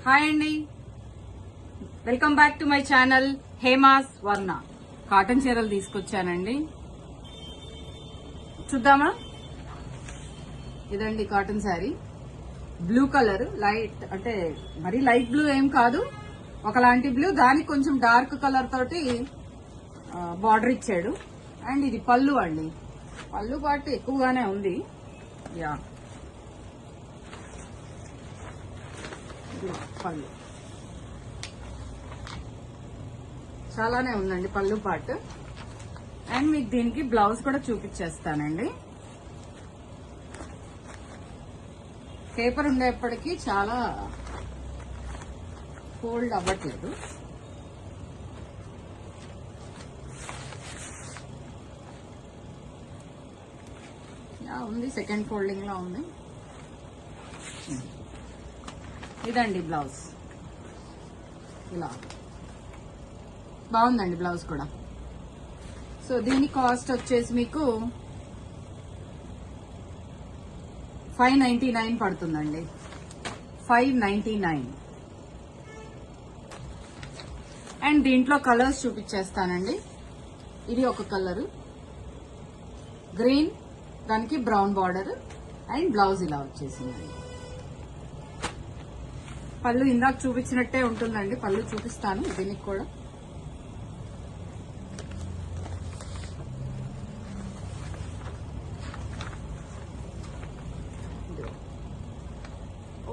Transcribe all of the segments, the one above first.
Hi అండి, welcome back to my channel Hema's వర్ణ. Cotton చీరలు తీసుకొచ్చానండి, చూద్దామా? ఇదండి cotton sari, blue colour, light అంటే మరి లైట్ బ్లూ ఏం కాదు, ఒకలాంటి బ్లూ, దానికి కొంచెం డార్క్ కలర్ తోటి బార్డర్ ఇచ్చాడు. అండ్ ఇది పళ్ళు అండి, పళ్ళు పాటు ఎక్కువగానే ఉంది. యా, పళ్ళు చాలానే ఉందండి పళ్ళు పార్ట్. అండ్ మీకు దీనికి బ్లౌజ్ కూడా చూపించేస్తానండి. పేపర్ ఉండేప్పటికీ చాలా ఫోల్డ్ అవ్వట్లేదు. ఉంది, సెకండ్ ఫోల్డింగ్ లో ఉంది. ఇదండి బ్లౌజ్, ఇలా బాగుందండి బ్లౌజ్ కూడా. సో దీని కాస్ట్ వచ్చేసి మీకు 599 పడుతుందండి, 599. అండ్ దీంట్లో కలర్స్ చూపించేస్తానండి. ఇది ఒక కలరు గ్రీన్, దానికి బ్రౌన్ బార్డర్, అండ్ బ్లౌజ్ ఇలా వచ్చేసిందండి. పళ్ళు ఇందాక చూపించినట్టే ఉంటుందండి, పళ్ళు చూపిస్తాను దీనికి కూడా.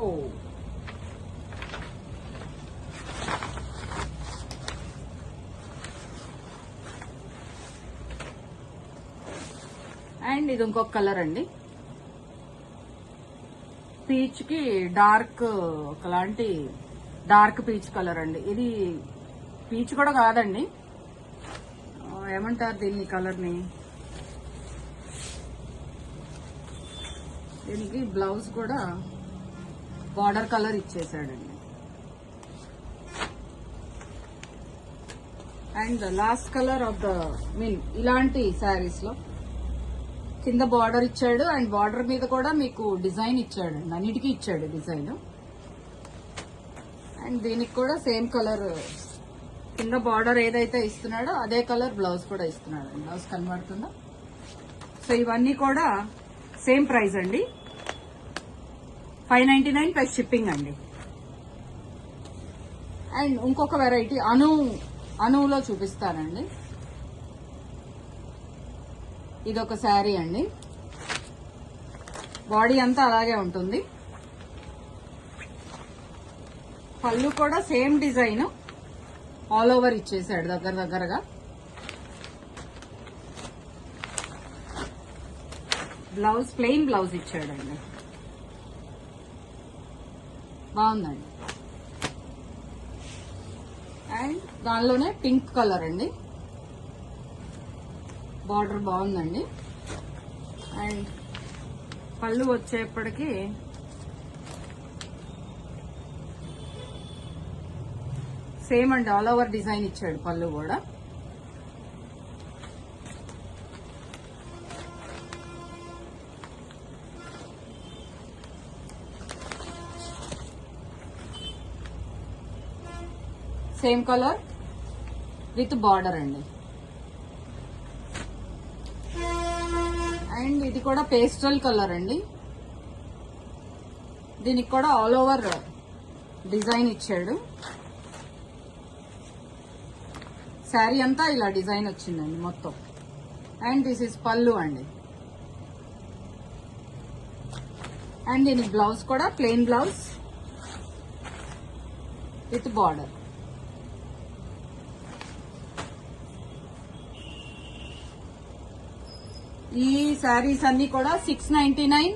ఓ, అండ్ ఇది ఇంకొక కలర్ అండి, పీచ్ కి డార్క్, ఒకలాంటి డార్క్ పీచ్ కలర్ అండి. ఇది పీచ్ కూడా కాదండి, ఏమంటారు దీన్ని, కలర్ ని. దీనికి బ్లౌజ్ కూడా బార్డర్ కలర్ ఇచ్చేసాడండి. And last colour of the ఇలాంటి శారీస్ లో కింద బార్డర్ ఇచ్చాడు, అండ్ బార్డర్ మీద కూడా మీకు డిజైన్ ఇచ్చాడు, అన్నిటికీ ఇచ్చాడు డిజైన్. అండ్ దీనికి కూడా సేమ్ కలర్, కింద బార్డర్ ఏదైతే ఇస్తున్నాడో అదే కలర్ బ్లౌజ్ కూడా ఇస్తున్నాడు. బ్లౌజ్ కనబడుతుందా? సో ఇవన్నీ కూడా సేమ్ ప్రైస్ అండి, 599 ప్లస్ షిప్పింగ్ అండి. అండ్ ఇంకొక వెరైటీ అనువులో చూపిస్తానండి. ఇదొక శారీ అండి, బాడీ అంతా అలాగే ఉంటుంది. పళ్ళు కూడా సేమ్ డిజైన్ ఆల్ ఓవర్ ఇచ్చేసాడు దగ్గరగా. బ్లౌజ్ ప్లెయిన్ బ్లౌజ్ ఇచ్చాడండి, బాగుందండి. అండ్ దానిలోనే పింక్ కలర్ అండి, బార్డర్ బాగుందండి. అండ్ పళ్ళు వచ్చేప్పటికి సేమ్ అండి, ఆల్ ఓవర్ డిజైన్ ఇచ్చాడు పళ్ళు కూడా. సేమ్ కలర్ విత్ బార్డర్ అండి. అండ్ ఇది కూడా పేస్టల్ కలర్ అండి, దీనికి కూడా ఆల్ ఓవర్ డిజైన్ ఇచ్చాడు. శారీ అంతా ఇలా డిజైన్ వచ్చిందండి మొత్తం. అండ్ దిస్ ఇస్ పళ్ళు అండి. అండ్ దీనికి బ్లౌజ్ కూడా ప్లెయిన్ బ్లౌజ్ విత్ బార్డర్. ఈ శారీస్ అన్ని కూడా 699